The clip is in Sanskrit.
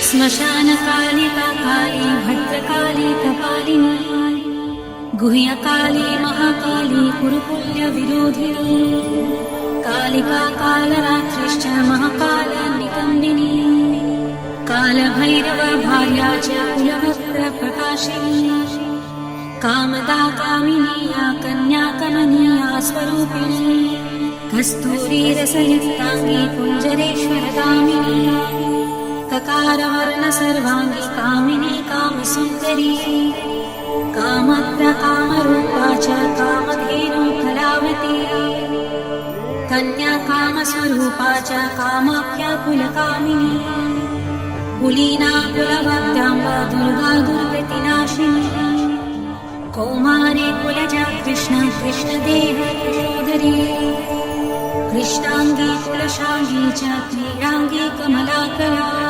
श्मशानकालिका काली भद्रकाली कपालिनी गुह्यकाली महाकाली कुरुकुल्यविरोधिनी कालिका कालरात्रिश्च महाकालनिकन्दिनी कालभैरव भार्या च कुलवक्त्रप्रकाशिनी कामदा कामिनी या कन्या कमनीया स्वरूपिणी कस्तूरीरसयुक्ताङ्गी कुञ्जरेश्वरगामिनी ककारवर्ण सर्वाङ्गी कामिनी कामसुन्दरी कामप्रकामरूपा च कामधेनु कलावती कन्या कामस्वरूपा च कामाख्या कुलकामिनी कुलीना कुलवत्याम्बा दुर्गा दुर्गतिनाशिनी कौमारी कुलजा कृष्ण कृष्णदेहरोदरी कृष्णाङ्गी कुलशाङ्गी च क्रीडाङ्गी कमलाकरा